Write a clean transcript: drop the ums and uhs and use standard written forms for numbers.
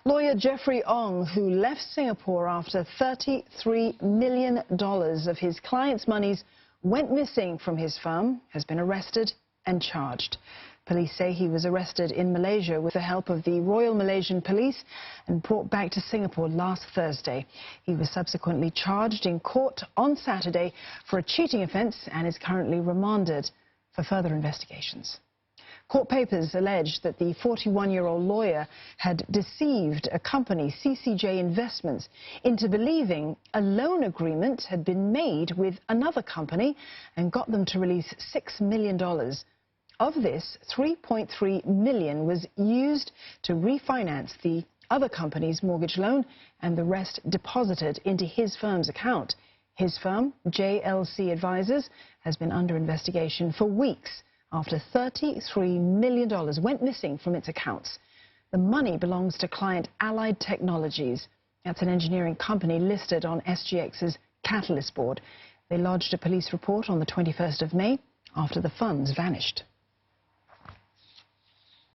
Lawyer Jeffrey Ong, who left Singapore after $33 million of his client's monies went missing from his firm, has been arrested and charged. Police say he was arrested in Malaysia with the help of the Royal Malaysian Police and brought back to Singapore last Thursday. He was subsequently charged in court on Saturday for a cheating offence and is currently remanded for further investigations. Court papers allege that the 41-year-old lawyer had deceived a company, CCJ Investments, into believing a loan agreement had been made with another company and got them to release $6 million. Of this, $3.3 million was used to refinance the other company's mortgage loan and the rest deposited into his firm's account. His firm, JLC Advisors, has been under investigation for weeks after $33 million went missing from its accounts. The money belongs to client Allied Technologies. That's an engineering company listed on SGX's Catalyst board. They lodged a police report on the 21st of May after the funds vanished.